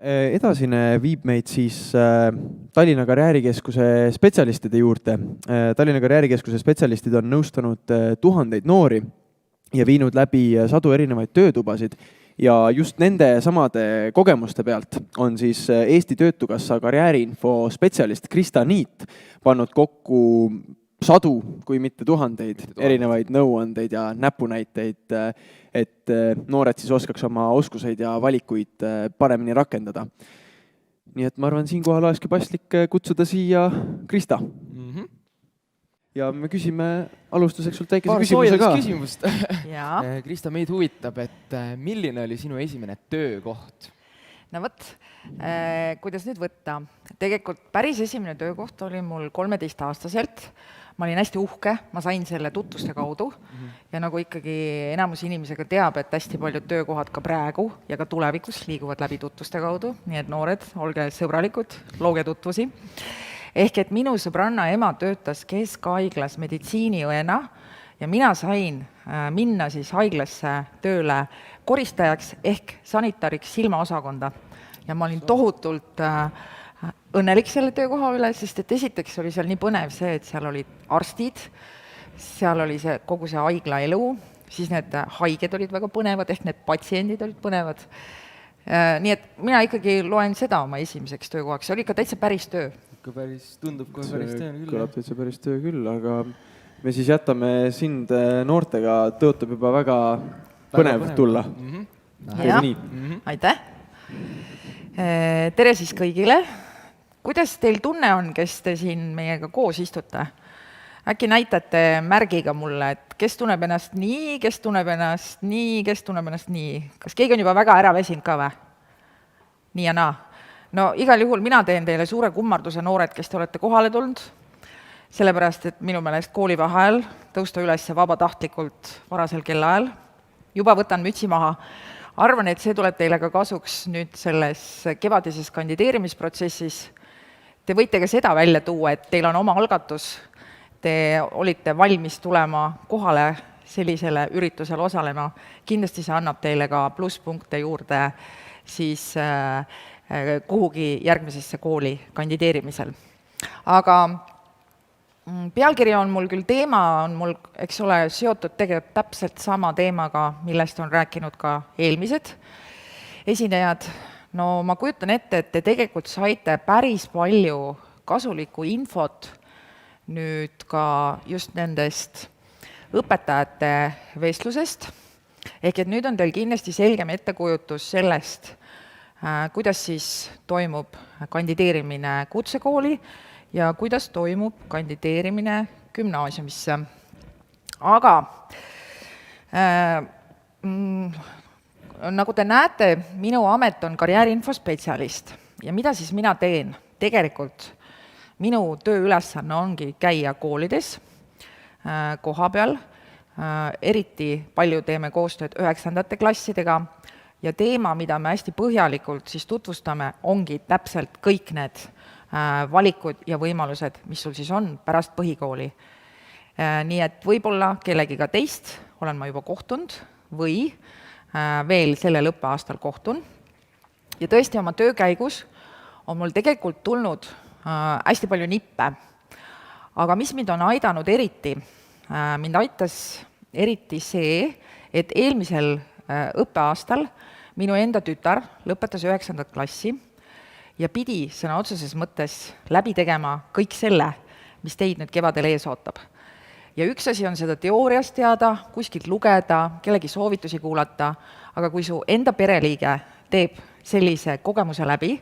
Edasine viib meid siis Tallinna Karjäärikeskuse spetsialistide juurde. Tallinna Karjäärikeskuse spetsialistid on nõustanud tuhandeid noori ja viinud läbi sadu erinevaid töötubasid. Ja just nende samade kogemuste pealt on siis Eesti Töötukassa karjääriinfo spetsialist Krista Niit pannud kokku sadu, kui mitte tuhandeid erinevaid nõuandeid ja näpunäiteid, et noored siis oskaks oma oskuseid ja valikuid paremini rakendada. Nii et ma arvan, siinkohal olekski paslik kutsuda siia Krista. Ja me küsime alustuseks sult väikese küsimuse ka. Küsimust. Krista, meid huvitab, et milline oli sinu esimene töökoht? No võt, kuidas nüüd võtta? Tegelikult päris esimene töökoht oli mul 13-aastaselt. Ma olin hästi uhke, ma sain selle tutvuste kaudu ja nagu ikkagi enamus inimesega teab, et hästi paljud töökohad ka praegu ja ka tulevikus liiguvad läbi tutvuste kaudu, nii et noored, olge sõbralikud, looge tutvusi. Ehk et minu sõbranna ema töötas keskhaiglas meditsiiniõena ja mina sain minna siis haiglasse tööle koristajaks ehk sanitariks silmaosakonda. Ja ma olin tohutult õnnelik selle töökoha üle, sest et esiteks oli seal nii põnev see, et seal olid arstid, seal oli kogu see haigla elu, siis need haiged olid väga põnevad, ehk need patsiendid olid põnevad. Nii et mina ikkagi loen seda oma esimeseks töökohaks, see oli ikka täitsa päris töö. Tundub kohe päris töö küll. Kõlab täitsa päris töö küll, aga me siis jätame sind noortega, tõotab juba väga põnev tulla. Aitäh! Tere siis kõigile! Kuidas teil tunne on, kes te siin meiega koos istute? Äkki näitate märgiga mulle, et kes tunneb ennast nii, kes tunneb ennast nii, kes tunneb ennast nii? Kas keegi on juba väga ära vesinud ka või? Nii ja naa. No igal juhul mina teen teile suure kummarduse noored, kes te olete kohale tulnud, sellepärast, et minu meelest koolivaheajal tõusta üles vabatahtlikult varasel kellaajal. Juba võtan mütsi maha. Arvan, et see tuleb teile ka kasuks nüüd selles kevadises kandideerimisprotsessis. Te võite ka seda välja tuua, et teil on oma algatus, te olite valmis tulema kohale sellisele üritusel osalema. Kindlasti see annab teile ka plusspunkte juurde siis kuhugi järgmisesse kooli kandideerimisel. Aga pealkiri on mul küll teema, on mul, eks ole, seotud tegelikult täpselt sama teemaga, millest on rääkinud ka eelmised esinejad. No ma kujutan ette, et te tegelikult saite päris palju kasulikku infot nüüd ka just nendest õpetajate vestlusest. Ehk et nüüd on teil kindlasti selgem ettekujutus sellest, kuidas siis toimub kandideerimine kutsekooli ja kuidas toimub kandideerimine gümnaasiumisse. Aga nagu te näete, minu amet on karjääriinfospetsialist ja mida siis mina teen? Tegelikult minu tööülesanne ongi käia koolides koha peal, eriti palju teeme koostööd 9. klassidega ja teema, mida me hästi põhjalikult siis tutvustame, ongi täpselt kõik need valikud ja võimalused, mis sul siis on pärast põhikooli. Nii et võib-olla kellegiga teist olen ma juba kohtunud või veel sellel õppeaastal kohtun. Ja tõesti oma töö käigus on mul tegelikult tulnud hästi palju nippe. Aga mis mind on aidanud eriti? Mind aitas eriti see, et eelmisel õppeaastal minu enda tütar lõpetas 9. klassi ja pidi sõna otseses mõttes läbi tegema kõik selle, mis teid nüüd kevadel ees ootab. Ja üks asi on seda teooriast teada, kuskilt lugeda, kellegi soovitusi kuulata, aga kui su enda pereliige teeb sellise kogemuse läbi,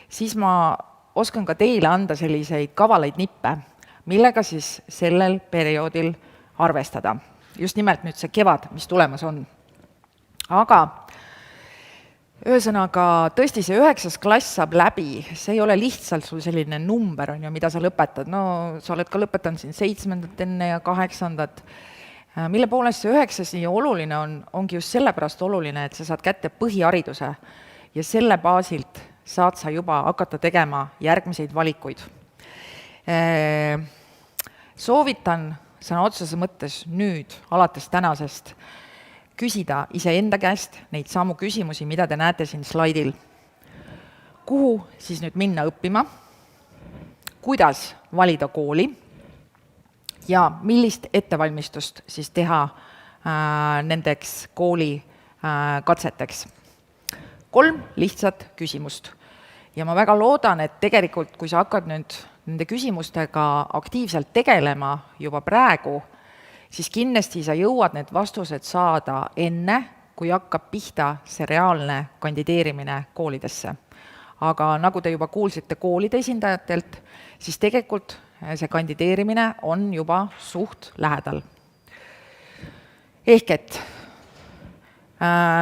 siis ma oskan ka teile anda selliseid kavalaid nippe, millega siis sellel perioodil arvestada. Just nimelt nüüd see kevad, mis tulemas on. Aga ühesõnaga, tõesti see 9. klass saab läbi, see ei ole lihtsalt sul selline number, on ju, mida sa lõpetad. No sa oled ka lõpetanud siin 7. enne ja 8. Mille poolest see 9. nii oluline ongi just sellepärast oluline, et sa saad kätte põhihariduse ja selle baasilt saad sa juba hakata tegema järgmiseid valikuid. Soovitan sõna otseses mõttes nüüd, alates tänasest, küsida iseenda käest neid samu küsimusi, mida te näete siin slaidil. kuhu siis nüüd minna õppima, kuidas valida kooli ja millist ettevalmistust siis teha nendeks kooli katseteks. 3 lihtsat küsimust. Ja ma väga loodan, et tegelikult, kui sa hakkad nüüd nende küsimustega aktiivselt tegelema juba praegu, siis kindlasti sa jõuad need vastused saada enne, kui hakkab pihta see reaalne kandideerimine koolidesse. Aga nagu te juba kuulsite koolide esindajatelt, siis tegelikult see kandideerimine on juba suht lähedal. Ehk et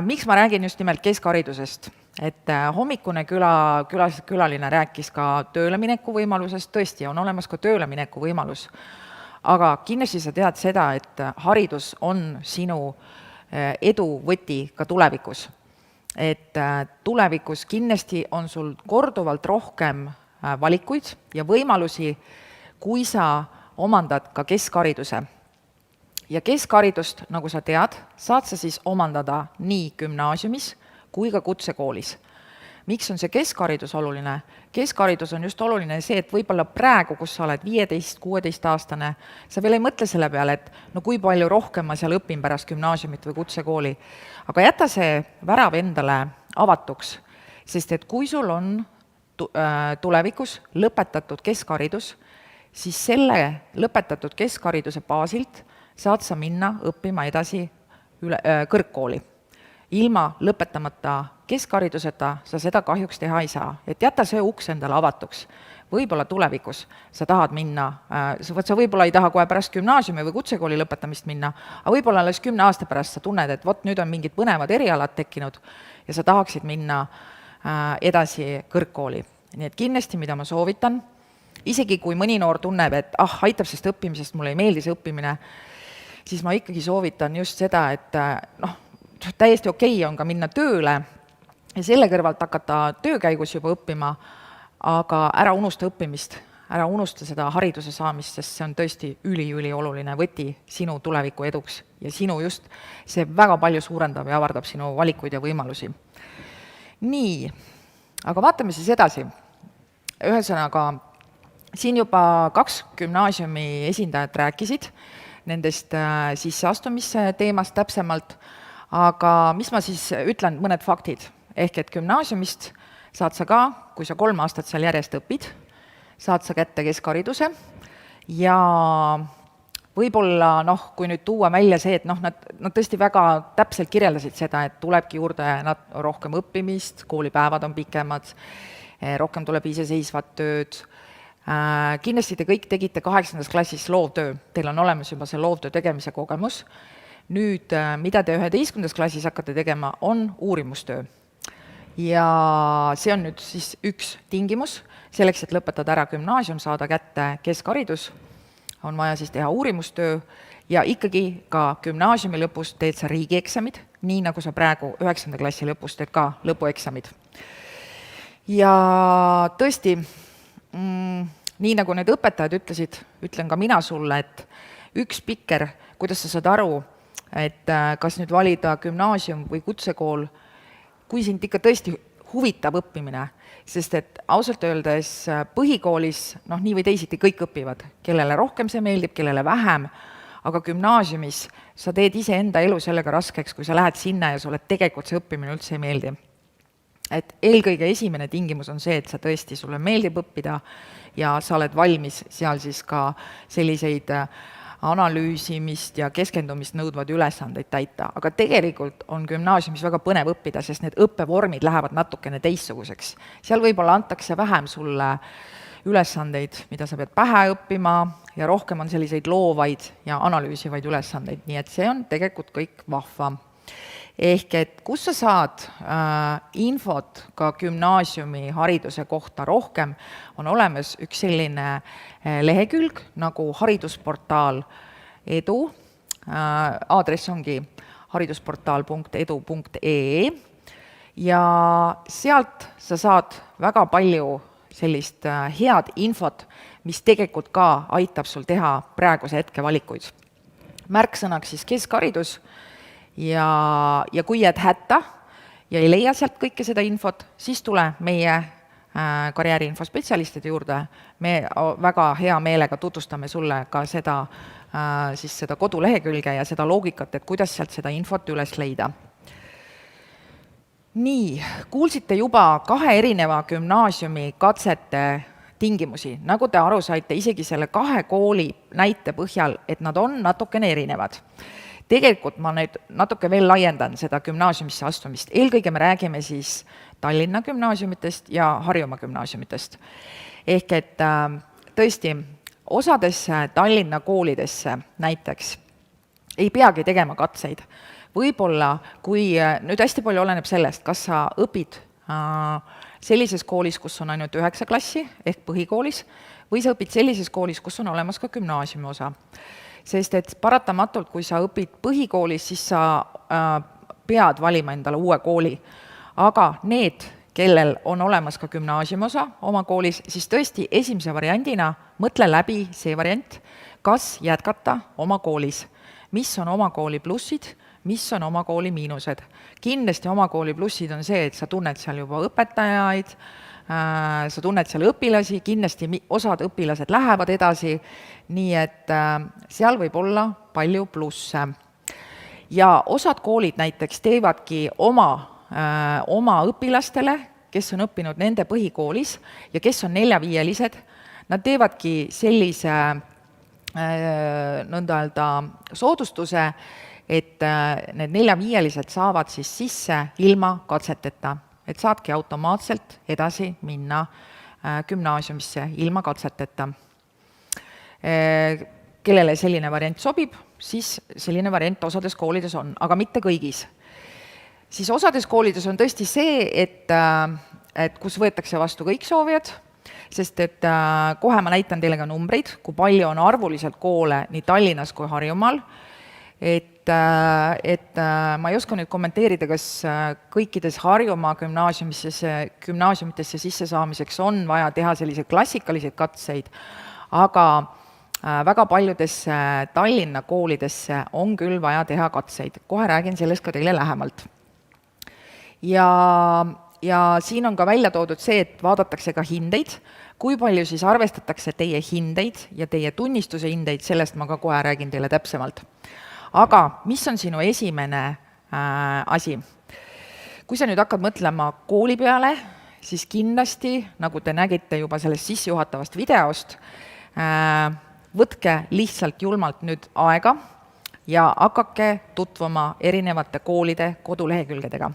miks ma räägin just nimelt keskharidusest? Et hommikune külaline rääkis ka töölemineku võimalusest, tõesti on olemas ka töölemineku võimalus, aga kindlasti sa tead seda, et haridus on sinu edu võti ka tulevikus. Et tulevikus kindlasti on sul korduvalt rohkem valikuid ja võimalusi, kui sa omandad ka keskhariduse. Ja keskharidust, nagu sa tead, saad sa siis omandada nii gümnaasiumis kui ka kutsekoolis. Miks on see keskharidus oluline? Keskharidus on just oluline see, et võib-olla praegu, kus sa oled 15-16-aastane, sa veel ei mõtle selle peale, et no kui palju rohkem ma seal õpin pärast gümnaasiumit või kutsekooli. Aga jäta see värav endale avatuks, sest et kui sul on tulevikus lõpetatud keskharidus, siis selle lõpetatud keskhariduse baasilt saad sa minna õppima edasi kõrgkooli. Ilma lõpetamata keskhariduseta sa seda kahjuks teha ei saa. Et jäta see uks endale avatuks. Võib-olla tulevikus sa tahad minna, sa võib-olla ei taha kohe pärast gümnaasiumi või kutsekooli lõpetamist minna, aga võib-olla alles 10 aasta pärast sa tunned, et vot nüüd on mingid põnevad erialad tekkinud ja sa tahaksid minna edasi kõrgkooli. Nii et kindlasti, mida ma soovitan, isegi kui mõni noor tunneb, et aitab sest õppimisest, mulle ei meeldi see õppimine, siis ma ikkagi soovitan just seda, et täiesti okei on ka minna tööle ja selle kõrvalt hakata töö käigus juba õppima, aga ära unusta õppimist, ära unusta seda hariduse saamist, sest see on tõesti ülioluline võti sinu tuleviku eduks ja sinu just see väga palju suurendab ja avardab sinu valikuid ja võimalusi. Nii, aga vaatame siis edasi. Ühesõnaga, siin juba 2 gümnaasiumi esindajad rääkisid nendest sisseastumise teemast täpsemalt, aga mis ma siis ütlen, mõned faktid. Ehk et gümnaasiumist saad sa ka, kui sa 3 aastat seal järjest õpid, saad sa kätte keskhariduse ja võib-olla, kui nüüd tuua välja see, et nad tõesti väga täpselt kirjeldasid seda, et tulebki juurde rohkem õppimist, koolipäevad on pikemad, rohkem tuleb iseseisvat tööd. Kindlasti te kõik tegite 8. klassis loovtöö, teil on olemas juba see loovtöö tegemise kogemus. Nüüd, mida te 11. klassis hakkate tegema, on uurimustöö. Ja see on nüüd siis üks tingimus, selleks, et lõpetada ära gümnaasium, saada kätte keskharidus, on vaja siis teha uurimustöö ja ikkagi ka gümnaasiumi lõpus teed sa riigieksamid, nii nagu sa praegu 9. klassi lõpus teed ka lõpueksamid. Ja tõesti, nii nagu need õpetajad ütlesid, ütlen ka mina sulle, et üks pikker, kuidas sa saad aru, et kas nüüd valida gümnaasium või kutsekool, kui sind ikka tõesti huvitab õppimine, sest et ausalt öeldes põhikoolis, nii või teisiti kõik õpivad, kellele rohkem see meeldib, kellele vähem, aga gümnaasiumis sa teed ise enda elu sellega raskeks, kui sa lähed sinna ja sulle tegelikult see õppimine üldse ei meeldi. Et eelkõige esimene tingimus on see, et sa tõesti, sulle meeldib õppida ja sa oled valmis seal siis ka selliseid analüüsimist ja keskendumist nõudvad ülesandeid täita. Aga tegelikult on gümnaasiumis väga põnev õppida, sest need õppevormid lähevad natukene teistsuguseks. Seal võib-olla antakse vähem sulle ülesandeid, mida sa pead pähe õppima ja rohkem on selliseid loovaid ja analüüsivaid ülesandeid, nii et see on tegelikult kõik vahva. Ehk et kus sa saad infot ka gümnaasiumi hariduse kohta rohkem, on olemas üks selline lehekülg nagu haridusportaal edu, aadress ongi haridusportaal.edu.ee ja sealt sa saad väga palju sellist head infot, mis tegelikult ka aitab sul teha praeguse hetke valikuid. Märksõnaks siis keskharidus ja kui jääd hätta ja ei leia sealt kõike seda infot, siis tule meie karjääriinfospetsialistide juurde, me väga hea meelega tutvustame sulle ka seda, siis seda kodulehekülge ja seda loogikat, et kuidas sealt seda infot üles leida. Nii, kuulsite juba 2 erineva gümnaasiumi katsete tingimusi, nagu te aru saite isegi selle 2 kooli näite põhjal, et nad on natukene erinevad. Tegelikult ma nüüd natuke veel laiendan seda gümnaasiumisse astumist. Eelkõige me räägime siis Tallinna gümnaasiumitest ja Harjumaa gümnaasiumitest. Ehk et tõesti, osadesse Tallinna koolidesse näiteks ei peagi tegema katseid. Võib-olla, kui nüüd hästi palju oleneb sellest, kas sa õpid sellises koolis, kus on ainult 9 klassi ehk põhikoolis, või sa õpid sellises koolis, kus on olemas ka gümnaasiumi osa. Sest et paratamatult, kui sa õpid põhikoolis, siis sa pead valima endale uue kooli. Aga need, kellel on olemas ka gümnaasiumi osa oma koolis, siis tõesti esimese variandina mõtle läbi see variant, kas jätkata oma koolis. Mis on oma kooli plussid, mis on oma kooli miinused. Kindlasti oma kooli plussid on see, et sa tunned seal juba õpetajaid, sa tunned seal õpilasi, kindlasti osad õpilased lähevad edasi, nii et seal võib olla palju plusse. Ja osad koolid näiteks teevadki oma õpilastele, kes on õppinud nende põhikoolis ja kes on 4-5-lised, nad teevadki sellise nõnda öelda soodustuse, et need 4-5-lised saavad siis sisse ilma katseteta, et saadki automaatselt edasi minna gümnaasiumisse ilma katseteta. Kellele selline variant sobib, siis selline variant osades koolides on, aga mitte kõigis. Siis osades koolides on tõesti see, et kus võetakse vastu kõik soovijad, sest et kohe ma näitan teile ka numbreid, kui palju on arvuliselt koole nii Tallinnas kui Harjumaal, et ma ei oska nüüd kommenteerida, kas kõikides Harjumaa gümnaasiumitesse sissesaamiseks on vaja teha selliseid klassikaliseid katseid, aga väga paljudesse Tallinna koolidesse on küll vaja teha katseid. Kohe räägin sellest ka teile lähemalt. Ja siin on ka välja toodud see, et vaadatakse ka hindeid, kui palju siis arvestatakse teie hindeid ja teie tunnistuse hindeid, sellest ma ka kohe räägin teile täpsemalt. Aga mis on sinu esimene asi? Kui sa nüüd hakkad mõtlema kooli peale, siis kindlasti, nagu te nägite juba sellest sissejuhatavast videost, võtke lihtsalt julmalt nüüd aega ja hakake tutvuma erinevate koolide kodulehekülgedega.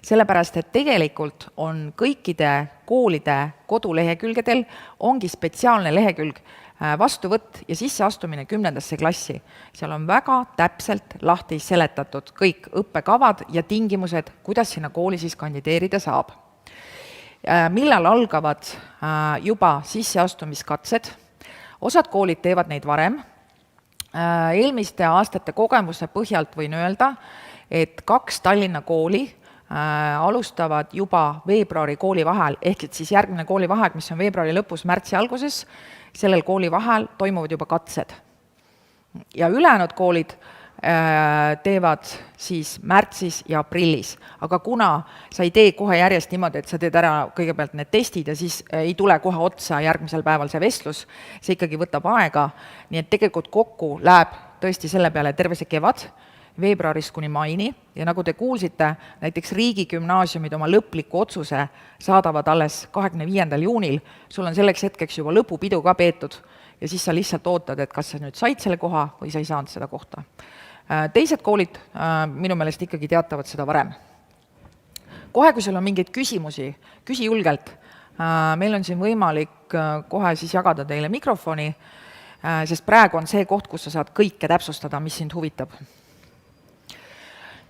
Sellepärast, et tegelikult on kõikide koolide kodulehekülgedel ongi spetsiaalne lehekülg vastuvõtt ja sisseastumine 10. klassi. Seal on väga täpselt lahti seletatud kõik õppekavad ja tingimused, kuidas sinna kooli siis kandideerida saab. Millal algavad juba sisseastumiskatsed? Osad koolid teevad neid varem. Eelmiste aastate kogemuse põhjalt võin öelda, et 2 Tallinna kooli alustavad juba veebruari koolivahel, ehk et siis järgmine koolivaheaeg, mis on veebruari lõpus, märtsi alguses, sellel koolivahel toimuvad juba katsed. Ja ülejäänud koolid teevad siis märtsis ja aprillis. Aga kuna sa ei tee kohe järjest niimoodi, et sa teed ära kõigepealt need testid ja siis ei tule kohe otsa järgmisel päeval see vestlus, see ikkagi võtab aega, nii et tegelikult kokku läheb tõesti selle peale terve see kevad, veebruarist kuni maini, ja nagu te kuulsite, näiteks riigigümnaasiumid oma lõpliku otsuse saadavad alles 25. juunil, sul on selleks hetkeks juba lõpupidu ka peetud, ja siis sa lihtsalt ootad, et kas sa nüüd said selle koha või sa ei saanud seda kohta. Teised koolid minu meelest ikkagi teatavad seda varem. Kohe, kui sul on mingeid küsimusi, küsi julgelt. Meil on siin võimalik kohe siis jagada teile mikrofoni, sest praegu on see koht, kus sa saad kõike täpsustada, mis sind huvitab.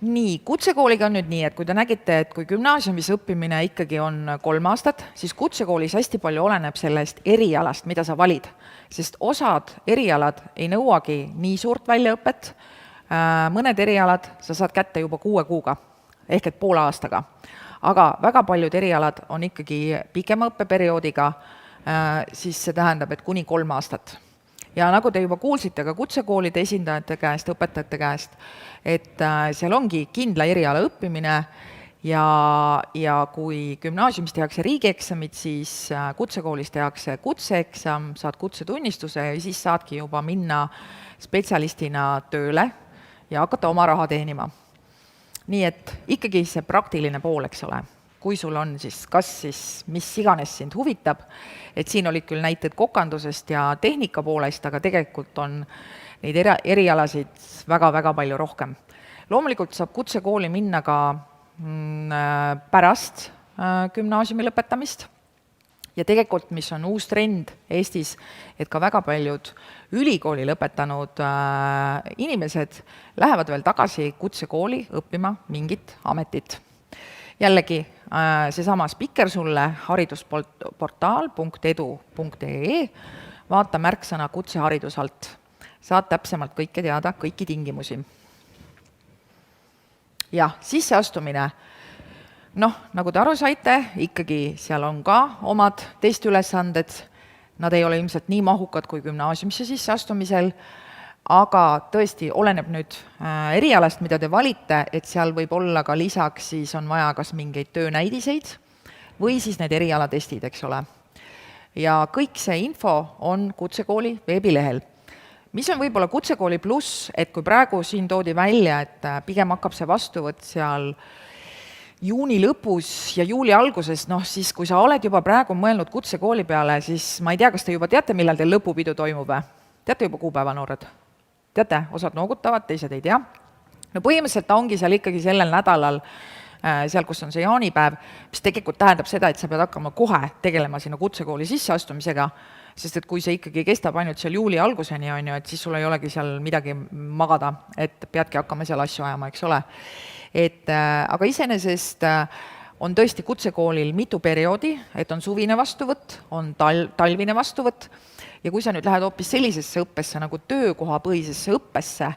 Nii, kutsekooliga on nüüd nii, et kui te nägite, et kui gümnaasiumis õppimine ikkagi on 3 aastat, siis kutsekoolis hästi palju oleneb sellest erialast, mida sa valid. Sest osad erialad ei nõuagi nii suurt väljaõpet, mõned erialad sa saad kätte juba 6 kuuga, ehk et poole aastaga. Aga väga paljud erialad on ikkagi pikema õppeperioodiga, siis see tähendab, et kuni 3 aastat. Ja nagu te juba kuulsite ka kutsekoolide esindajate käest, õpetajate käest, et seal ongi kindla eriala õppimine ja kui gümnaasiumis tehakse riigieksamid, siis kutsekoolis tehakse kutseeksam, saad kutsetunnistuse ja siis saadki juba minna spetsialistina tööle ja hakata oma raha teenima. Nii et ikkagi see praktiline pool, eks ole, kui sul on siis, kas siis mis iganes sind huvitab, et siin olid küll näited kokandusest ja tehnika poolest, aga tegelikult on neid erialasid väga-väga palju rohkem. Loomulikult saab kutsekooli minna ka pärast gümnaasiumi lõpetamist ja tegelikult, mis on uus trend Eestis, et ka väga paljud ülikooli lõpetanud inimesed lähevad veel tagasi kutsekooli õppima mingit ametit. Jällegi, seesama spikker sulle haridusportaal.edu.ee, vaata märksõna kutseharidus alt. Saad täpsemalt kõike teada, kõiki tingimusi. Ja sisseastumine, nagu te aru saite, ikkagi seal on ka omad testiülesanded, nad ei ole ilmselt nii mahukad kui gümnaasiumisse sisseastumisel, aga tõesti oleneb nüüd erialast, mida te valite, et seal võib olla ka lisaks, siis on vaja kas mingeid töönäidiseid või siis need erialatestid, eks ole. Ja kõik see info on kutsekooli veebilehel. Mis on võib-olla kutsekooli pluss, et kui praegu siin toodi välja, et pigem hakkab see vastuvõtt seal juuni lõpus ja juuli alguses, siis kui sa oled juba praegu mõelnud kutsekooli peale, siis ma ei tea, kas te juba teate, millal teil lõpupidu toimub? Teate juba kuupäeva, noored? Teate, osad noogutavad, teised ei tea. Põhimõtteliselt ta ongi seal ikkagi sellel nädalal, seal, kus on see jaanipäev, mis tegelikult tähendab seda, et sa pead hakkama kohe tegelema sinna kutsekooli sisseastumisega, sest et kui see ikkagi kestab ainult seal juuli alguseni, et siis sul ei olegi seal midagi magada, et peadki hakkama seal asju ajama, eks ole. Aga iseenesest on tõesti kutsekoolil mitu perioodi, et on suvine vastuvõtt, on talvine vastuvõtt, ja kui sa nüüd lähed hoopis sellisesse õppesse nagu töökohapõhisesse õppesse,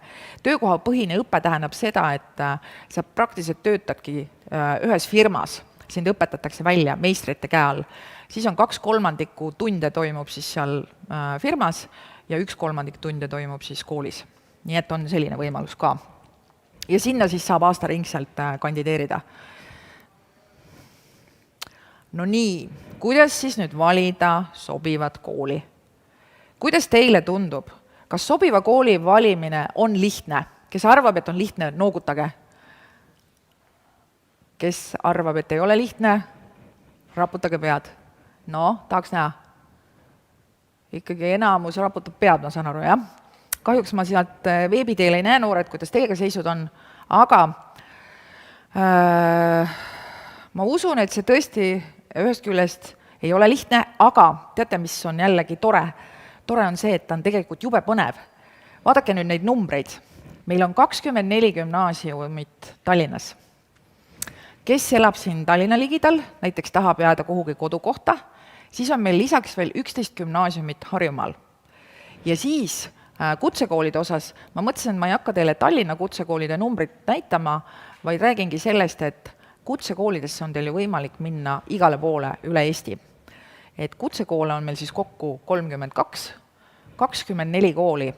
töökohapõhine õpe tähendab seda, et sa praktiliselt töötadki ühes firmas, sind õpetatakse välja meistrite käe all, siis on 2/3 tunde toimub siis seal firmas ja 1/3 tunde toimub siis koolis. Nii et on selline võimalus ka. Ja sinna siis saab aastaringselt kandideerida. No nii, kuidas siis nüüd valida sobivat kooli? Kuidas teile tundub? Kas sobiva kooli valimine on lihtne? Kes arvab, et on lihtne, noogutage. Kes arvab, et ei ole lihtne, raputage pead. Tahaks näha. Ikkagi enamus raputab pead, ma saan aru, jah? Kahjuks ma sealt veebiteel ei näe, noored, kuidas teiega seisud on, aga ma usun, et see tõesti ühest küljest ei ole lihtne, aga teate, mis on jällegi tore? Tore on see, et ta on tegelikult jube põnev. Vaadake nüüd neid numbreid. Meil on 24 gümnaasiumit Tallinnas. Kes elab siin Tallinna ligidal, näiteks tahab jääda kuhugi kodukohta, siis on meil lisaks veel 11 gümnaasiumit Harjumaal. Ja siis kutsekoolide osas ma mõtlesin, et ma ei hakka teile Tallinna kutsekoolide numbrit näitama, vaid räägingi sellest, et kutsekoolidesse on teil ju võimalik minna igale poole üle Eesti. Et kutsekoole on meil siis kokku 32, 24 kooli.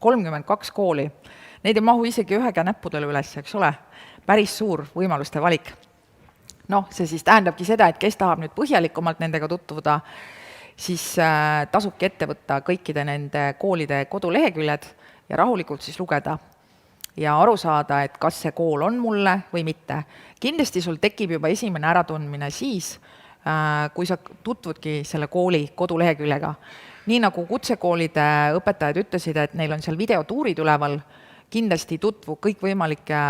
32 kooli. Neid ei mahu isegi ühega näppudele üles, eks ole? Päris suur võimaluste valik. See siis tähendabki seda, et kes tahab nüüd põhjalikumalt nendega tutvuda, siis tasubki ette võtta kõikide nende koolide koduleheküljed ja rahulikult siis lugeda ja aru saada, et kas see kool on mulle või mitte. Kindlasti sul tekib juba esimene äratundmine siis, kui sa tutvudki selle kooli koduleheküljega. Nii nagu kutsekoolide õpetajad ütlesid, et neil on seal videotuurid üleval, kindlasti tutvu kõikvõimalike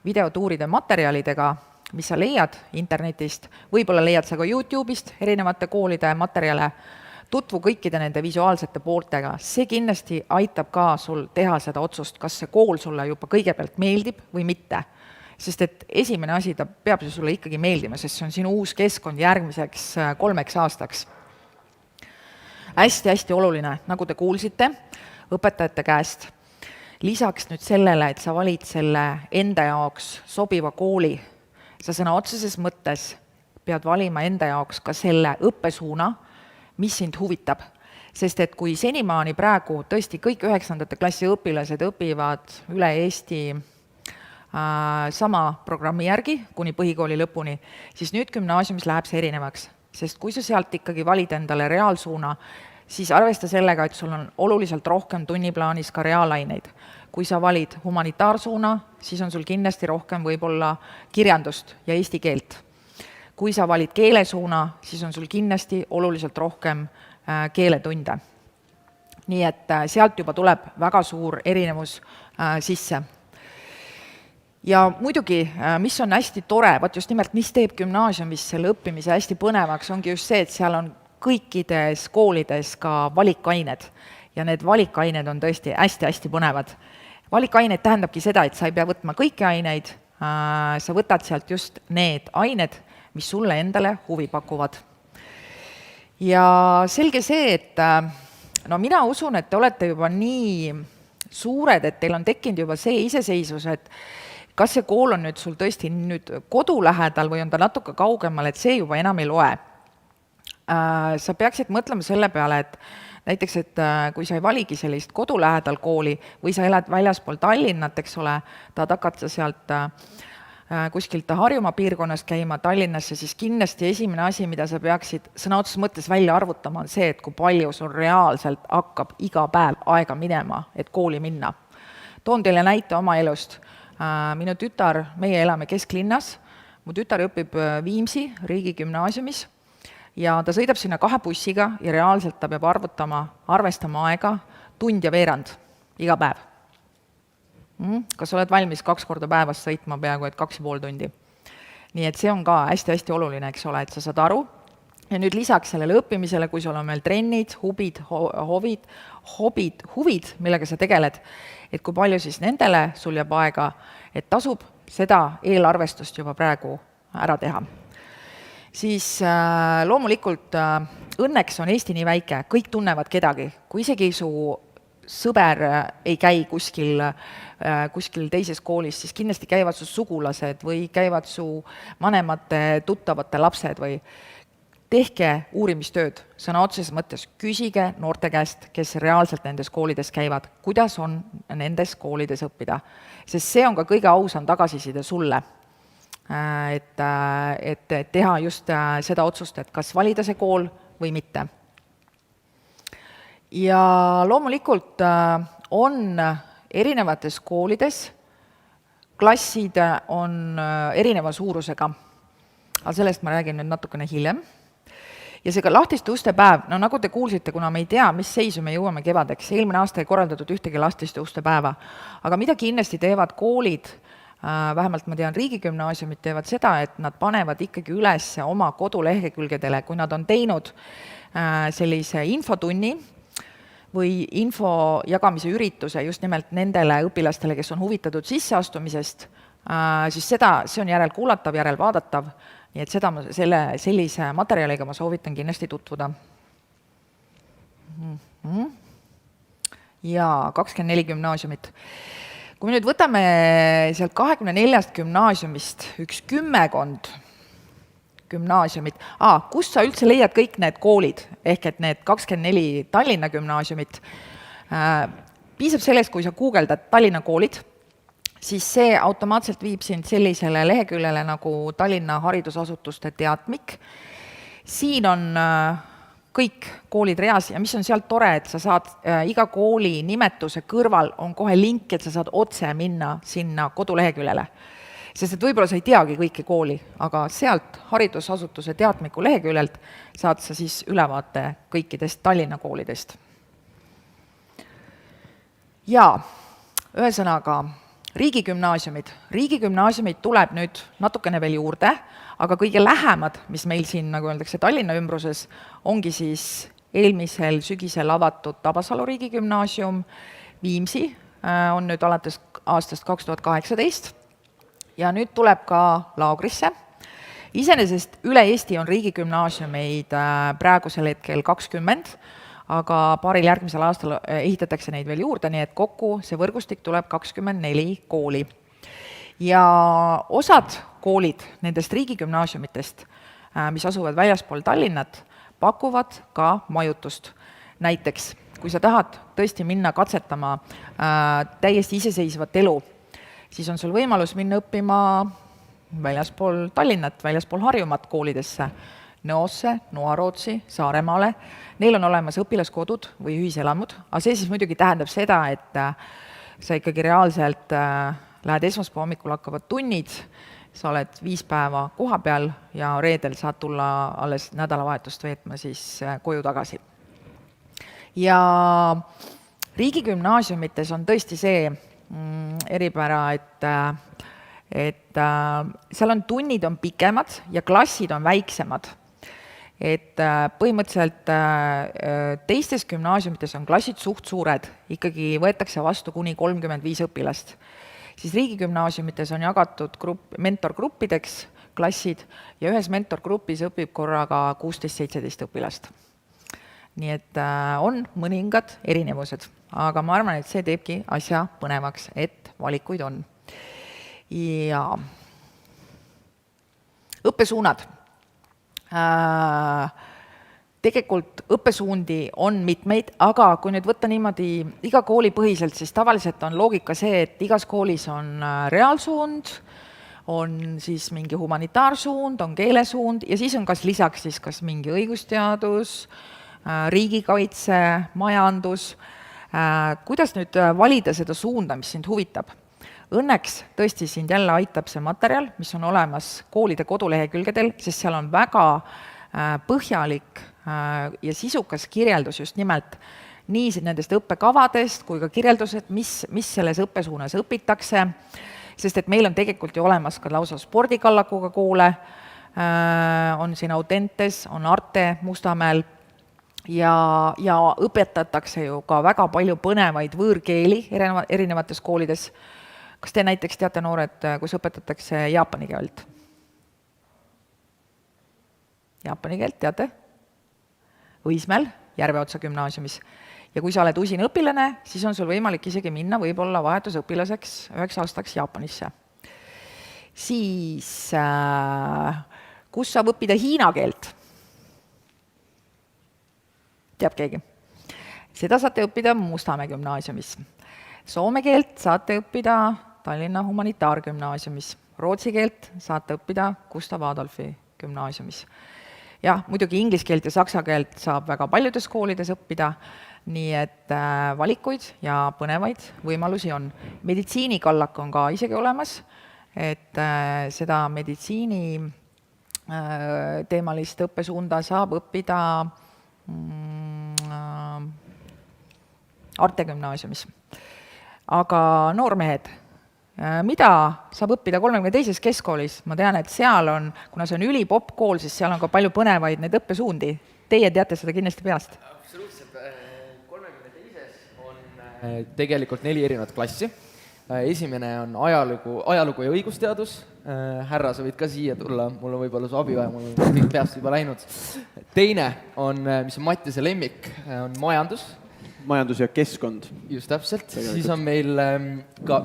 videotuuride materjalidega, mis sa leiad internetist, võib-olla leiad sa ka YouTube'ist erinevate koolide materjale, tutvu kõikide nende visuaalsete pooltega. See kindlasti aitab ka sul teha seda otsust, kas see kool sulle juba kõigepealt meeldib või mitte. Sest et esimene asi, ta peab ju sulle ikkagi meeldima, sest see on sinu uus keskkond järgmiseks 3 aastaks. Hästi-hästi oluline, nagu te kuulsite õpetajate käest. Lisaks nüüd sellele, et sa valid selle enda jaoks sobiva kooli, sa sõna otseses mõttes pead valima enda jaoks ka selle õppesuuna, mis sind huvitab. Sest et kui senimaani praegu tõesti kõik 9. klassi õpilased õpivad üle Eesti sama programmi järgi kuni põhikooli lõpuni, siis nüüd gümnaasiumis läheb see erinevaks. Sest kui sa sealt ikkagi valid endale reaalsuuna, siis arvesta sellega, et sul on oluliselt rohkem tunniplaanis ka reaalaineid. Kui sa valid humanitaarsuuna, siis on sul kindlasti rohkem võib-olla kirjandust ja eesti keelt. Kui sa valid keelesuuna, siis on sul kindlasti oluliselt rohkem keeletunde. Nii et sealt juba tuleb väga suur erinevus sisse. Ja muidugi, mis on hästi tore, just nimelt, mis teeb gümnaasiumis selle õppimise hästi põnevaks, ongi just see, et seal on kõikides koolides ka valikained. Ja need valikained on tõesti hästi-hästi põnevad. Valikained tähendabki seda, et sa ei pea võtma kõiki aineid, sa võtad sealt just need ained, mis sulle endale huvi pakuvad. Ja selge see, et mina usun, et te olete juba nii suured, et teil on tekkinud juba see iseseisvus, et kas see kool on nüüd sul tõesti nüüd kodu lähedal või on ta natuke kaugemal, et see juba enam ei loe. Sa peaksid mõtlema selle peale, et näiteks, et kui sa ei valigi sellist kodu lähedal kooli või sa elad väljaspool Tallinnat, eks ole, tahad hakata sealt kuskilt Harjumaa piirkonnast käima Tallinnasse, siis kindlasti esimene asi, mida sa peaksid sõna otseses mõttes välja arvutama, on see, et kui palju sul reaalselt hakkab iga päev aega minema, et kooli minna. Toon teile näite oma elust. Minu tütar, meie elame kesklinnas, mu tütar õpib Viimsi riigigümnaasiumis ja ta sõidab sinna 2 bussiga ja reaalselt ta peab arvestama aega tund ja veerand iga päev. Kas oled valmis 2 korda päevas sõitma peaaegu, et 2,5 tundi? Nii et see on ka hästi-hästi oluline, eks ole, et sa saad aru. Ja nüüd lisaks sellele õppimisele, kui sul on veel trennid, huvid, millega sa tegeled, et kui palju siis nendele sul jääb aega, et tasub seda eelarvestust juba praegu ära teha. Siis loomulikult õnneks on Eesti nii väike, kõik tunnevad kedagi, kui isegi su sõber ei käi kuskil teises koolis, siis kindlasti käivad su sugulased või käivad su vanemate tuttavate lapsed või tehke uurimistööd, sõna otseses mõttes küsige noorte käest, kes reaalselt nendes koolides käivad, kuidas on nendes koolides õppida. Sest see on ka kõige ausam tagasiside sulle, et teha just seda otsust, et kas valida see kool või mitte. Ja loomulikult on erinevates koolides, klassid on erineva suurusega, aga sellest ma räägin nüüd natukene hiljem. Ja see ka lahtiste uste päev, nagu te kuulsite, kuna me ei tea, mis seisu me jõuame kevadeks, eelmine aasta ei korraldatud ühtegi lahtiste uste päeva, aga mida kindlasti teevad koolid, vähemalt ma tean, riigigümnaasiumid teevad seda, et nad panevad ikkagi üles oma kodulehekülgedele, kui nad on teinud sellise infotunni või info jagamise ürituse just nimelt nendele õpilastele, kes on huvitatud sisseastumisest, siis see on järelkuulatav, järelvaadatav, nii et sellise materjaliga ma soovitan kindlasti tutvuda. Ja 24 gümnaasiumit. Kui me nüüd võtame sealt 24 gümnaasiumist üks 10 gümnaasiumit, kus sa üldse leiad kõik need koolid, ehk et need 24 Tallinna gümnaasiumit, piisab sellest, kui sa guugeldad Tallinna koolid, siis see automaatselt viib sind sellisele leheküljele nagu Tallinna haridusasutuste teatmik. Siin on kõik koolid reas ja mis on sealt tore, et sa saad iga kooli nimetuse kõrval on kohe link, et sa saad otse minna sinna koduleheküljele. Sest et võib-olla sa ei teagi kõiki kooli, aga sealt haridusasutuse teatmiku leheküljelt saad sa siis ülevaate kõikidest Tallinna koolidest. Ja ühesõnaga riigigümnaasiumid. Riigigümnaasiumid tuleb nüüd natukene veel juurde, aga kõige lähemad, mis meil siin, nagu öeldakse, Tallinna ümbruses, ongi siis eelmisel sügisel avatud Tabasalu riigigümnaasium, Viimsi on nüüd alates aastast 2018 ja nüüd tuleb ka Laagrisse. Iseenesest üle Eesti on riigigümnaasiumeid praegusel hetkel 20, aga paaril järgmisel aastal ehitatakse neid veel juurde, nii et kokku see võrgustik tuleb 24 kooli. Ja osad koolid nendest riigigümnaasiumitest, mis asuvad väljaspool Tallinnat, pakuvad ka majutust. Näiteks, kui sa tahad tõesti minna katsetama täiesti iseseisvat elu, siis on sul võimalus minna õppima väljaspool Tallinnat, väljaspool Harjumaad koolidesse, Nõosse, Noarootsi, Saaremaale. Neil on olemas õpilaskodud või ühiselamud, aga see siis muidugi tähendab seda, et sa ikkagi reaalselt lähed esmaspäeva hommikul hakkavad tunnid, sa oled 5 päeva koha peal ja reedel saad tulla alles nädalavahetust veetma siis koju tagasi. Ja riigigümnaasiumites on tõesti see eripära, et seal on tunnid on pikemad ja klassid on väiksemad. Et põhimõtteliselt teistes gümnaasiumites on klassid suht suured, ikkagi võetakse vastu kuni 35 õpilast. Siis riigigümnaasiumites on jagatud mentorgruppideks klassid ja ühes mentorgrupis õpib korraga 16-17 õpilast. Nii et on mõningad erinevused, aga ma arvan, et see teebki asja põnevaks, et valikuid on. Ja õppesuunad. Tegelikult õppesuundi on mitmeid, aga kui nüüd võtta niimoodi iga kooli põhiselt, siis tavaliselt on loogika see, et igas koolis on reaalsuund, on siis mingi humanitaarsuund, on keelesuund ja siis on kas lisaks siis kas mingi õigusteadus, riigikaitse, majandus. Kuidas nüüd valida seda suunda, mis sind huvitab? Õnneks tõesti sind jälle aitab see materjal, mis on olemas koolide kodulehekülgedel, sest seal on väga põhjalik ja sisukas kirjeldus just nimelt nii nendest õppekavadest kui ka kirjeldused, mis selles õppesuunas õpitakse, sest et meil on tegelikult ju olemas ka lausa spordikallakuga koole, on siin Audentes, on Arte Mustamäel ja õpetatakse ju ka väga palju põnevaid võõrkeeli erinevates koolides. Kas te näiteks teate, noored, kus õpetatakse jaapani keelt? Jaapani keelt, teate? Õismäel, Järveotsa gümnaasiumis. Ja kui sa oled usin õpilane, siis on sul võimalik isegi minna võib-olla vahetusõpilaseks 9 aastaks Jaapanisse. Siis, kus saab õppida hiina keelt? Teab keegi? Seda saate õppida Mustamäe gümnaasiumis. Soome keelt saate õppida Tallinna humanitaargümnaasiumis. Rootsi keelt saate õppida Gustav Adolfi gümnaasiumis. Jah, muidugi inglise keelt ja saksa keelt saab väga paljudes koolides õppida, nii et valikuid ja põnevaid võimalusi on. Meditsiinikallak on ka isegi olemas, et seda meditsiini teemalist õppesuunda saab õppida Arte gümnaasiumis. Aga noormehed, mida saab õppida 32. keskkoolis? Ma tean, et seal on, kuna see on ülipopp kool, siis seal on ka palju põnevaid neid õppesuundi. Teie teate seda kindlasti peast. Absoluutselt. 32. on tegelikult 4 erinevat klassi. Esimene on ajalugu ja õigusteadus. Härra, sa võid ka siia tulla, mul on võib-olla su abi vaja, mul on kõik peast juba läinud. Teine on, mis on Mattiase lemmik, on majandus ja keskkond. Just täpselt, siis on meil ka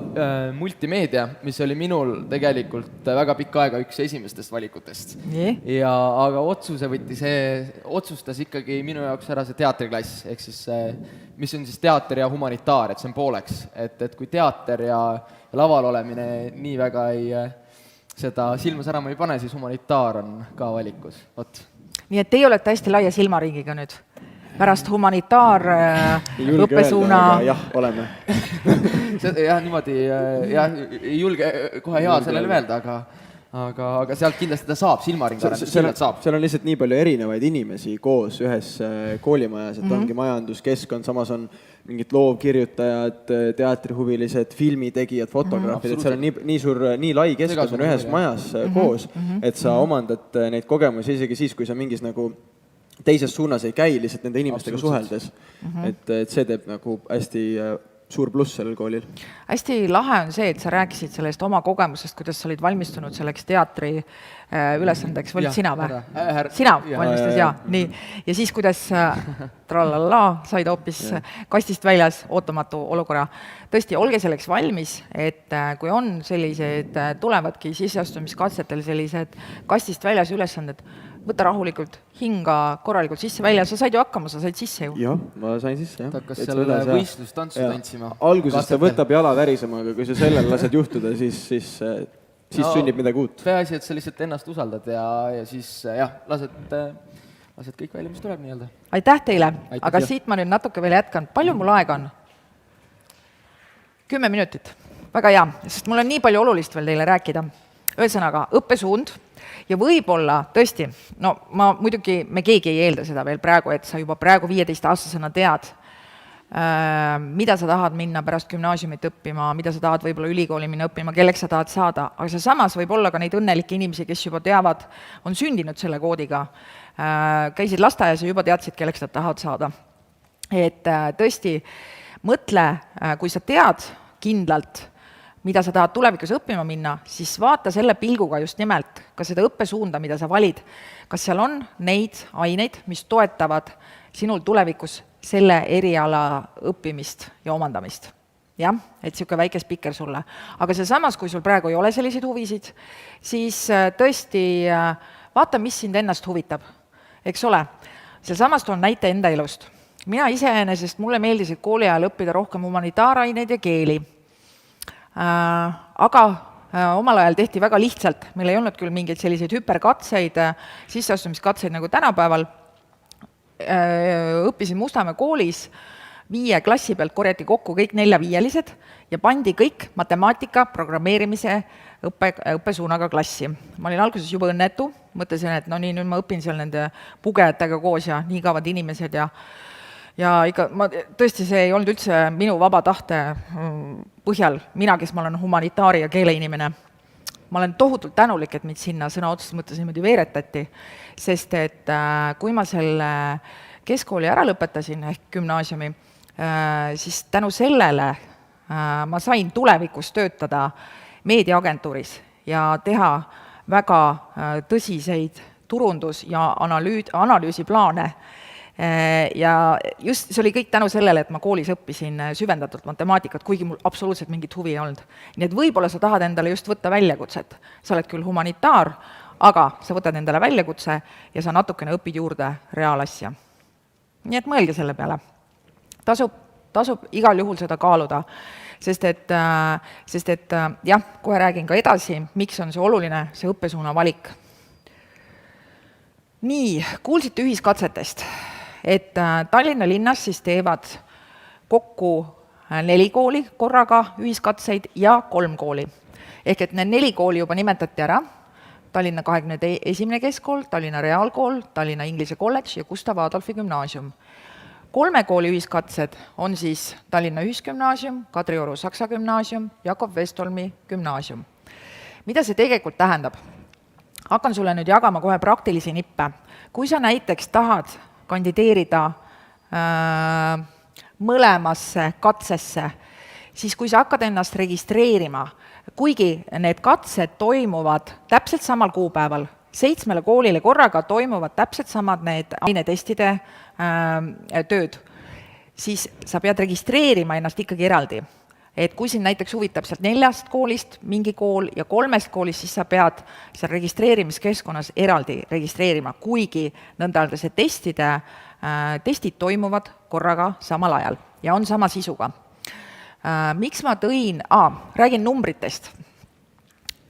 multimeedia, mis oli minul tegelikult väga pikka aega üks esimestest valikutest. Aga otsustas ikkagi minu jaoks ära see teatriklass, ehk siis mis on siis teater ja humanitaar, et see on pooleks. Et kui teater ja laval olemine nii väga seda silma särama ei pane, siis humanitaar on ka valikus. Nii et teie olete hästi laia silmaringiga nüüd? Pärast humanitaar õppesuuna... Jah, oleme. Jah, niimoodi ei julge kohe hea sellele öelda, aga sealt kindlasti ta saab, silmaringarendus saab. Seal on lihtsalt nii palju erinevaid inimesi koos ühes koolimajas, et ongi majandus, keskkond, samas on mingid loovkirjutajad, teatrihuvilised, filmitegijad, fotograafid, et seal on nii lai keskkond on ühes majas koos, et sa omandad neid kogemusi isegi siis, kui sa mingis nagu teises suunas ei käi lihtsalt nende inimestega suheldes. Et see teeb nagu hästi suur pluss sellel koolil. Hästi lahe on see, et sa rääkisid sellest oma kogemusest, kuidas sa olid valmistunud selleks teatri ülesandeks. Olid sina või? Sina valmistas, jaa. Nii. Ja siis, kuidas said hoopis kastist väljas ootamatu olukorra. Tõesti, olge selleks valmis, et kui on sellised, tulevadki sisseastumiskatsetel sellised kastist väljas ülesanded, võta rahulikult, hinga korralikult sisse-välja, sa said ju hakkama, sa said sisse ju. Jah, ma sain sisse, jah. Ta hakkas seal võistlustantsu tantsima. Alguses ta võtab jala värisema, aga kui sa sellel lased juhtuda, siis sünnib midagi uut. Peaasi, et sa lihtsalt ennast usaldad ja siis lased kõik välja, mis tuleb nii-öelda. Aitäh teile, aga siit ma nüüd natuke veel jätkan. Palju mul aega on? 10 minutit. Väga hea, sest mul on nii palju olulist veel teile rääkida. Ühesõnaga, õppesuund ja võib-olla tõesti, no me keegi ei eelda seda veel praegu, et sa juba praegu 15-aastasena tead, mida sa tahad minna pärast gümnaasiumit õppima, mida sa tahad võib-olla ülikooli minna õppima, kelleks sa tahad saada, aga see samas võib olla ka neid õnnelikke inimesi, kes juba teavad, on sündinud selle koodiga, käisid lasteaias ja juba teadsid, kelleks nad tahavad saada. Et tõesti, mõtle, kui sa tead kindlalt, mida sa tahad tulevikus õppima minna, siis vaata selle pilguga just nimelt ka seda õppesuunda, mida sa valid. Kas seal on neid aineid, mis toetavad sinul tulevikus selle eriala õppimist ja omandamist. Jah, et niisugune väike spikker sulle. Aga see samas, kui sul praegu ei ole selliseid huvisid, siis tõesti vaata, mis sind ennast huvitab. Eks ole, see samas toon näite enda elust. Mina iseenesest, mulle meeldisid kooli ajal õppida rohkem humanitaaraineid ja keeli. Aga omal ajal tehti väga lihtsalt, meil ei olnud küll mingeid selliseid hüperkatseid, sisseastumiskatseid nagu tänapäeval, õppisin Mustamäe koolis, 5 klassi pealt korjati kokku kõik 4-5-lised ja pandi kõik matemaatika, programmeerimise õppesuunaga klassi. Ma olin alguses juba õnnetu, mõtlesin, et no nii, nüüd ma õpin seal nende pugejatega koos ja nii kaavad inimesed ja ikka, tõesti, see ei olnud üldse minu vaba tahte põhjal, mina, kes ma olen humanitaari ja keeleinimene. Ma olen tohutult tänulik, et mind sinna sõna otsest mõttes niimoodi veeretati, sest et kui ma selle keskkooli ära lõpetasin ehk gümnaasiumi, siis tänu sellele ma sain tulevikus töötada meediaagentuuris ja teha väga tõsiseid turundus- ja analüüsiplaane. Ja just see oli kõik tänu sellele, et ma koolis õppisin süvendatult matemaatikat, kuigi mul absoluutselt mingit huvi ei olnud. Nii et võib-olla sa tahad endale just võtta väljakutset. Sa oled küll humanitaar, aga sa võtad endale väljakutse ja sa natukene õpid juurde reaalasja. Nii et mõelge selle peale. Tasub igal juhul seda kaaluda, sest et jah, kohe räägin ka edasi, miks on see oluline, see õppesuuna valik. Nii, kuulsite ühiskatsetest, et Tallinna linnas siis teevad kokku 4 kooli korraga ühiskatseid ja 3 kooli. Ehk et need 4 kooli juba nimetati ära, Tallinna 21. keskkool, Tallinna Reaalkool, Tallinna Inglise kolledž ja Gustav Adolfi gümnaasium. 3 kooli ühiskatsed on siis Tallinna Ühisgümnaasium, Kadrioru Saksa gümnaasium, Jakob Westholmi gümnaasium. Mida see tegelikult tähendab? Hakkan sulle nüüd jagama kohe praktilisi nippe. Kui sa näiteks tahad kandideerida mõlemasse katsesse, siis kui sa hakkad ennast registreerima, kuigi need katsed toimuvad täpselt samal kuupäeval, 7 koolile korraga toimuvad täpselt samad need ainetestide tööd, siis sa pead registreerima ennast ikkagi eraldi. Et kui sind näiteks huvitab sealt 4 koolist mingi kool ja 3 koolist, siis sa pead seal registreerimiskeskkonnas eraldi registreerima, kuigi nõndaldase testid toimuvad korraga samal ajal ja on sama sisuga. Miks ma räägin numbritest.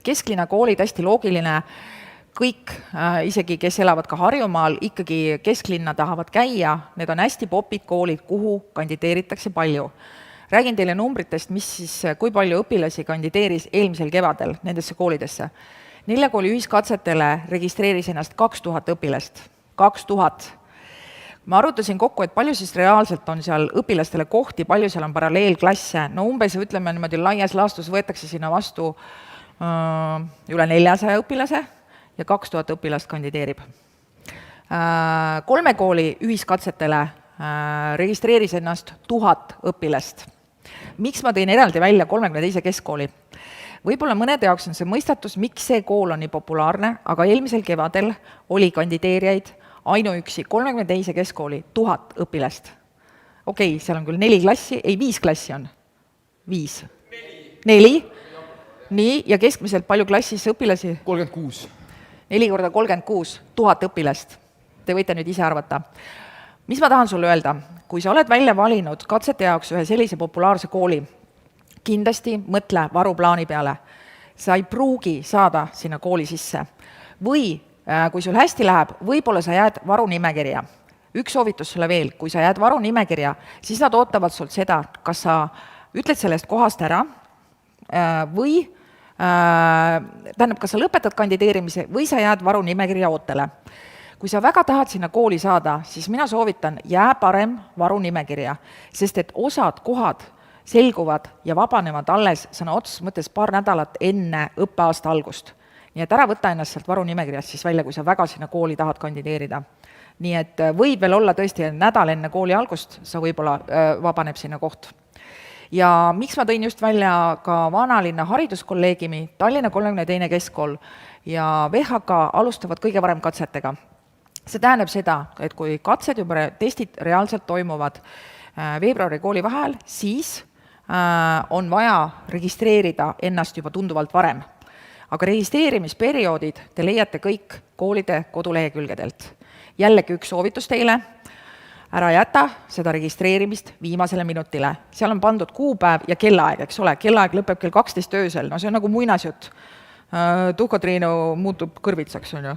Kesklinna koolid, hästi loogiline, kõik, isegi kes elavad ka Harjumaal, ikkagi kesklinna tahavad käia, need on hästi popid koolid, kuhu kandideeritakse palju. Räägin teile numbritest, kui palju õpilasi kandideeris eelmisel kevadel nendesse koolidesse. 4 kooli ühiskatsetele registreeris ennast 2000 õpilast. 2000. Ma arutasin kokku, et palju siis reaalselt on seal õpilastele kohti, palju seal on paralleelklasse. No umbes, ütleme niimoodi, laias laastus võetakse sinna vastu üle 400 õpilase ja 2000 õpilast kandideerib. 3 kooli ühiskatsetele registreeris ennast 1000 õpilast. Miks ma tõin eraldi välja 32. keskkooli? Võib-olla mõnede jaoks on see mõistatus, miks see kool on nii populaarne, aga eelmisel kevadel oli kandideerijaid ainuüksi 32. keskkooli 1000 õpilast. Okei, seal on küll 4 klassi, 5 klassi on. 5. 4. Nii, ja keskmiselt palju klassis õpilasi? 36. 4 korda 36, 1000 õpilast. Te võite nüüd ise arvata. Mis ma tahan sulle öelda? Kui sa oled välja valinud katsete jaoks ühe sellise populaarse kooli, kindlasti mõtle varuplaani peale. Sa ei pruugi saada sinna kooli sisse. Või kui sul hästi läheb, võib-olla sa jääd varunimekirja. Üks soovitus sulle veel, kui sa jääd varunimekirja, siis nad ootavad sult seda, kas sa ütled sellest kohast ära või tähendab, kas sa lõpetad kandideerimise või sa jääd varunimekirja ootele. Kui sa väga tahad sinna kooli saada, siis mina soovitan, jää parem varunimekirja, sest et osad kohad selguvad ja vabanevad alles sõna otseses mõttes paar nädalat enne õppeaasta algust. Nii et ära võta ennast sealt varunimekirjast siis välja, kui sa väga sinna kooli tahad kandideerida. Nii et võib veel olla tõesti nädal enne kooli algust, sa võib-olla vabaneb sinna koht. Ja miks ma tõin just välja ka Vanalinna hariduskolleegiumi, Tallinna 32. keskkool ja VHK alustavad kõige varem katsetega. See tähendab seda, et kui katsed juba testid reaalselt toimuvad veebruari kooli vahel, siis on vaja registreerida ennast juba tunduvalt varem. Aga registreerimisperioodid te leiate kõik koolide kodulehekülgedelt. Jällegi üks soovitus teile, ära jäta seda registreerimist viimasele minutile. Seal on pandud kuupäev ja kellaaeg, eks ole, kellaaeg lõpeb kell 12 öösel, no see on nagu muinasjutt. Tuhkotriinu muutub kõrvitsaks, on ju.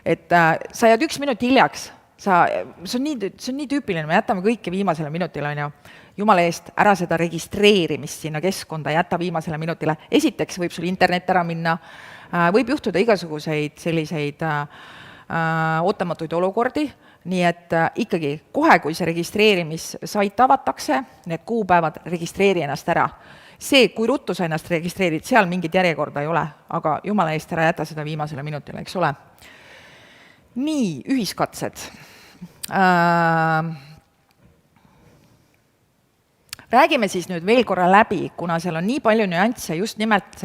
Et sa jääd 1 minut hiljaks, see on nii tüüpiline, me jätame kõike viimasele minutile, on ju. Jumala eest, ära seda registreerimist sinna keskkonda jäta viimasele minutile. Esiteks võib sul internet ära minna, võib juhtuda igasuguseid selliseid ootamatuid olukordi, nii et ikkagi kohe, kui see registreerimissait avatakse, need kuupäevad, registreeri ennast ära. See, kui ruttu sa ennast registreerid, seal mingit järjekorda ei ole, aga jumala eest ära jäta seda viimasele minutile, eks ole. Nii, ühiskatsed. Räägime siis nüüd veel korra läbi, kuna seal on nii palju nüansse just nimelt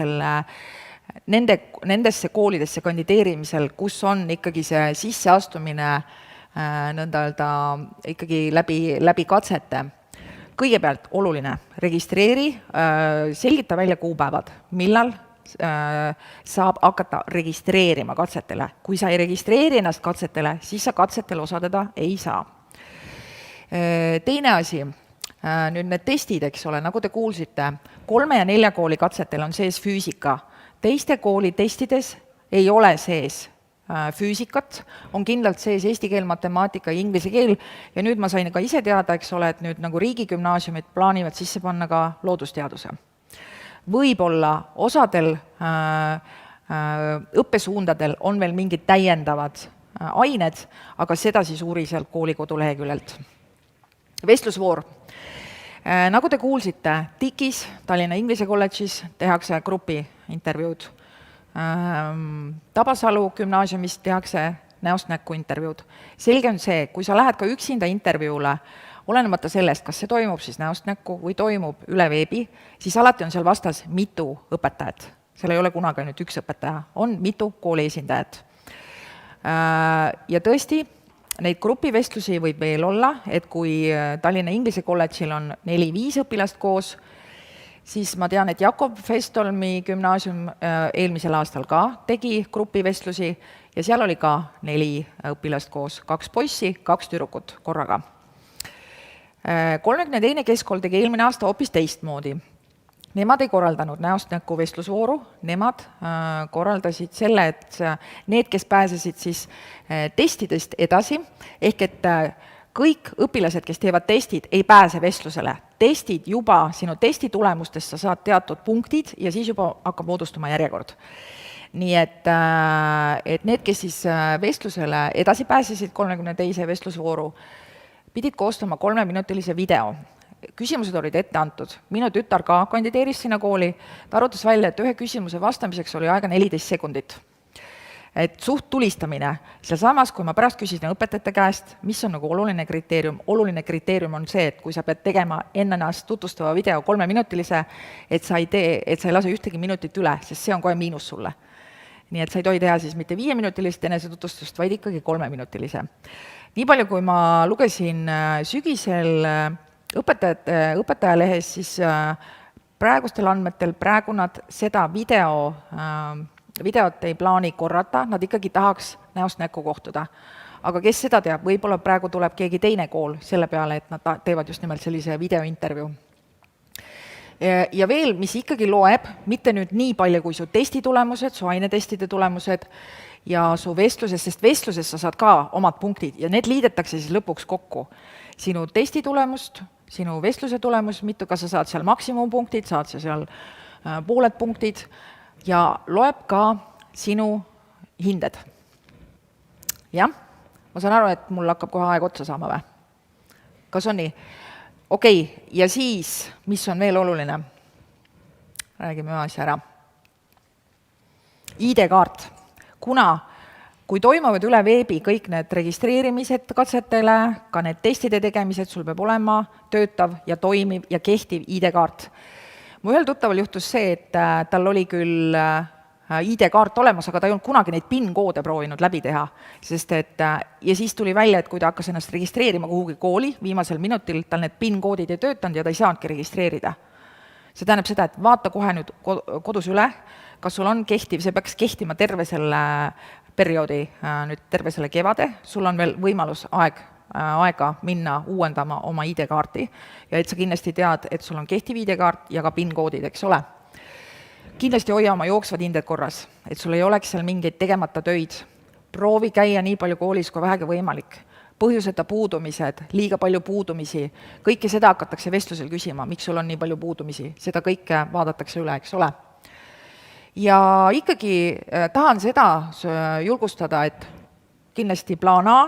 nendesse koolidesse kandideerimisel, kus on ikkagi see sisseastumine nõnda öelda ikkagi läbi katsete. Kõigepealt oluline, registreeri, selgita välja kuupäevad, millal saab hakata registreerima katsetele. Kui sa ei registreeri ennast katsetele, siis sa katsetel osadeda ei saa. Teine asi, nüüd need testid, eks ole, nagu te kuulsite, 3 ja 4 kooli katsetel on sees füüsika. Teiste kooli testides ei ole sees füüsikat, on kindlalt sees eesti keel, matemaatika ja inglise keel ja nüüd ma sain ka ise teada, eks ole, et nüüd nagu riigigümnaasiumid plaanivad sisse panna ka loodusteaduse. Võib-olla osadel õppesuundadel on veel mingid täiendavad ained, aga seda siis uuri sealt kooli koduleheküljelt. Vestlusvoor. Nagu te kuulsite, TIK-is, Tallinna Inglise kolledžis tehakse grupi intervjuud. Tabasalu gümnaasiumist tehakse näost näkku intervjuud. Selge on see, kui sa lähed ka üksinda intervjuule, olenemata sellest, kas see toimub siis näost näkku või toimub üle veebi, siis alati on seal vastas mitu õpetajat. Seal ei ole kunagi ainult üks õpetaja, on mitu kooli esindajat. Ja tõesti, neid grupivestlusi võib veel olla, et kui Tallinna Inglise kolledžil on 4-5 õpilast koos, siis ma tean, et Jakob Festolmi gümnaasium eelmisel aastal ka tegi grupivestlusi ja seal oli ka 4 õpilast koos, 2 poissi, 2 tüdrukut korraga. 32. keskkool tegi eelmine aasta hoopis teistmoodi. Nemad ei korraldanud näost näkku vestlusvooru, nemad korraldasid selle, et need, kes pääsesid siis testidest edasi, ehk et kõik õpilased, kes teevad testid, ei pääse vestlusele. Testid juba, sinu testi tulemustest sa saad teatud punktid ja siis juba hakkab moodustuma järjekord. Nii et need, kes siis vestlusele edasi pääsesid 32. vestlusvooru, pidid koostama 3-minutilise video. Küsimused olid ette antud. Minu tütar ka kandideeris sinna kooli. Ta arvutas välja, et ühe küsimuse vastamiseks oli aega 14 sekundit. Et suht tulistamine. Seal samas, kui ma pärast küsisin õpetajate käest, mis on nagu oluline kriteerium on see, et kui sa pead tegema ennast tutvustava video 3-minutilise, et sa ei lase ühtegi minutit üle, sest see on kohe miinus sulle. Nii et sa ei tohi teha siis mitte 5-minutilist enesetutvustust, vaid ikkagi 3-minutilise. Nii palju, kui ma lugesin sügisel õpetajalehes, siis praegustel andmetel praegu nad seda video videot ei plaani korrata, nad ikkagi tahaks näost näkku kohtuda. Aga kes seda teab, võib-olla praegu tuleb keegi teine kool selle peale, et nad teevad just nimelt sellise videointervjuu. Ja veel, mis ikkagi loeb, mitte nüüd nii palju kui su testitulemused, su ainetestide tulemused ja su vestluses, sest vestluses sa saad ka omad punktid ja need liidetakse siis lõpuks kokku. Sinu testitulemust, sinu vestluse tulemus, mitu, kas sa saad seal maksimumpunktid, saad sa seal pooled punktid ja loeb ka sinu hinded. Jah, ma saan aru, et mul hakkab kohe aeg otsa saama või? Kas on nii? Okei, ja siis, mis on veel oluline? Räägime ühe asja ära. ID-kaart. Kuna kui toimuvad üle veebi kõik need registreerimised katsetele, ka need testide tegemised, sul peab olema töötav ja toimiv ja kehtiv ID-kaart. Mu ühel tuttaval juhtus see, et tal oli küll ID-kaart olemas, aga ta ei olnud kunagi neid PIN-koode proovinud läbi teha, sest et ja siis tuli välja, et kui ta hakkas ennast registreerima kuhugi kooli, viimasel minutil tal need PIN-koodid ei töötanud ja ta ei saanudki registreerida. See tähendab seda, et vaata kohe nüüd kodus üle, kas sul on kehtiv, see peaks kehtima terve selle perioodi, nüüd terve selle kevade, sul on veel võimalus aega minna uuendama oma ID-kaarti ja et sa kindlasti tead, et sul on kehtiv ID-kaart ja ka PIN-koodid, eks ole. Kindlasti hoia oma jooksvad hinded korras, et sul ei oleks seal mingeid tegemata töid. Proovi käia nii palju koolis kui vähegi võimalik. Põhjuseta puudumised, liiga palju puudumisi, kõike seda hakatakse vestlusel küsima, miks sul on nii palju puudumisi, seda kõike vaadatakse üle, eks ole. Ja ikkagi tahan seda julgustada, et kindlasti plaan A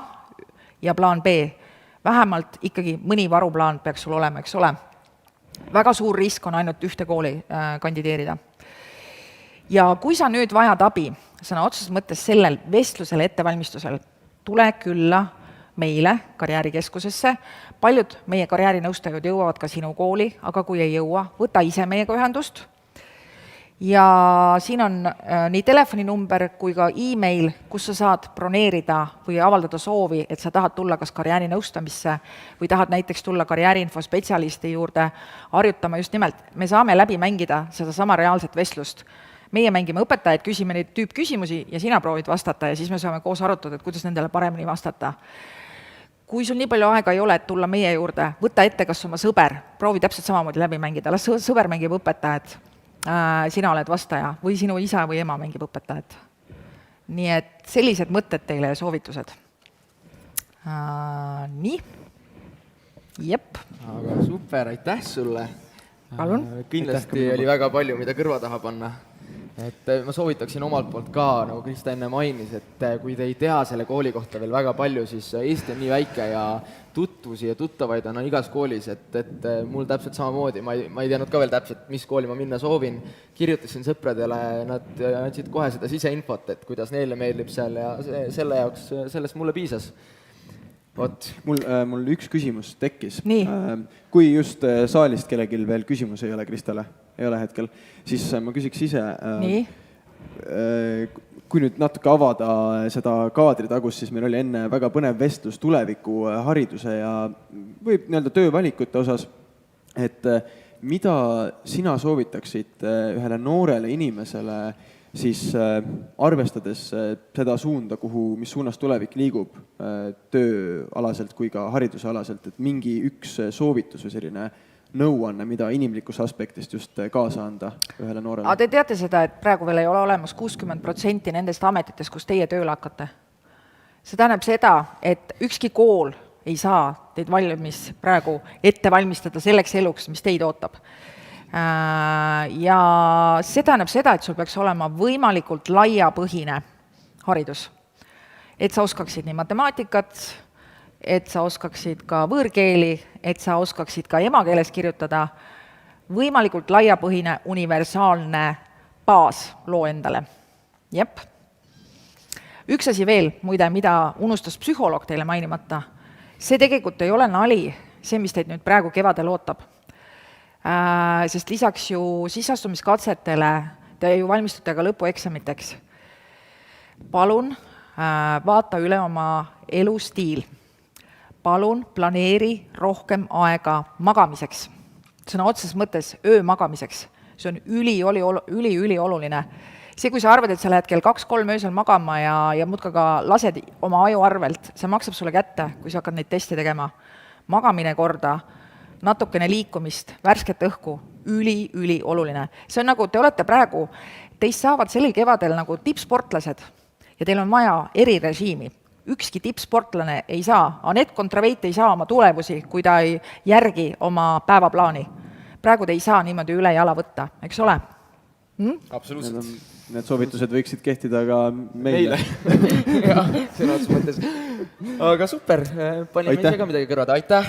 ja plaan B, vähemalt ikkagi mõni varuplaan peaks sul olema, eks ole. Väga suur risk on ainult ühte kooli kandideerida. Ja kui sa nüüd vajad abi, sõna otseses mõttes sellel vestlusel ettevalmistusel, tule külla meile karjäärikeskusesse, paljud meie karjäärinõustajad jõuavad ka sinu kooli, aga kui ei jõua, võta ise meiega ühendust. Ja siin on nii telefoninumber kui ka e-mail, kus sa saad broneerida või avaldada soovi, et sa tahad tulla kas karjäärinõustamisse või tahad näiteks tulla karjääriinfo spetsialisti juurde harjutama just nimelt. Me saame läbi mängida seda sama reaalset vestlust. Meie mängime õpetajaid, küsime neid tüüpküsimusi ja sina proovid vastata ja siis me saame koos arutada, et kuidas nendele paremini vastata. Kui sul nii palju aega ei ole, et tulla meie juurde, võta ette kas oma sõber, proovi täpselt samamoodi läbi mängida, las sõber mängib õpetajat, sina oled vastaja või sinu isa või ema mängib õpetajat. Nii et sellised mõtted teile ja soovitused. Nii. Jep. Aga super, aitäh sulle. Palun. Kindlasti oli väga palju, mida kõrva taha panna. Et ma soovitaksin omalt poolt ka, nagu Krista enne mainis, et kui te ei tea selle kooli kohta veel väga palju, siis Eesti on nii väike ja tutvusi ja tuttavaid on igas koolis, et mul täpselt samamoodi, ma ei teadnud ka veel täpselt, mis kooli ma minna soovin, kirjutasin sõpradele, nad andsid kohe seda siseinfot, et kuidas neile meeldib seal ja selle jaoks, sellest mulle piisas. Vot. Mul üks küsimus tekkis. Nii. Kui just saalist kellelgi veel küsimus ei ole Kristale, ei ole hetkel, siis ma küsiks ise, kui nüüd natuke avada seda kaadritagus, siis meil oli enne väga põnev vestlus tuleviku hariduse ja võib nii-öelda töövalikute osas, et mida sina soovitaksid ühele noorele inimesele siis arvestades seda suunda, mis suunas tulevik liigub tööalaselt kui ka haridusalaselt, et mingi üks soovitus või selline nõuanne, mida inimlikust aspektist just kaasa anda ühele noorele? Aga te teate seda, et praegu veel ei ole olemas 60% nendest ametitest, kus teie tööle hakkate. See tähendab seda, et ükski kool ei saa teid valmis praegu ette valmistada selleks eluks, mis teid ootab. Ja see tähendab seda, et sul peaks olema võimalikult laiapõhine haridus. Et sa oskaksid nii matemaatikat, et sa oskaksid ka võõrkeeli, et sa oskaksid ka emakeeles kirjutada, võimalikult laiapõhine universaalne baas loo endale. Jep. Üks asi veel, muide, mida unustas psühholoog teile mainimata, see tegelikult ei ole nali, see, mis teid nüüd praegu kevadel ootab. Sest lisaks ju sisastumiskatsetele te ju valmistute ka lõpueksamiteks. Palun vaata üle oma elustiil. Palun planeeri rohkem aega magamiseks. Sõna otseses mõttes öö magamiseks. See on ülioluline. see, kui sa arvad, et sa lähed kell 2-3 öösel magama ja muudkui ka lased oma aju arvelt, see maksab sulle kätte, kui sa hakkad neid teste tegema. Magamine korda, natukene liikumist, värsket õhku, üli oluline. See on nagu, te olete praegu, teist saavad sellel kevadel nagu tippsportlased ja teil on vaja erirežiimi. Ükski tippsportlane ei saa, Anett Kontraveit ei saa oma tulemusi, kui ta ei järgi oma päevaplaani. Praegu te ei saa niimoodi üle jala võtta, eks ole? Absoluutselt. Need soovitused võiksid kehtida ka meile. Jah, sõna otsus mõttes. Aga super, panime ise ka midagi kõrvada. Aitäh!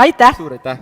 Aitäh! Suur aitäh!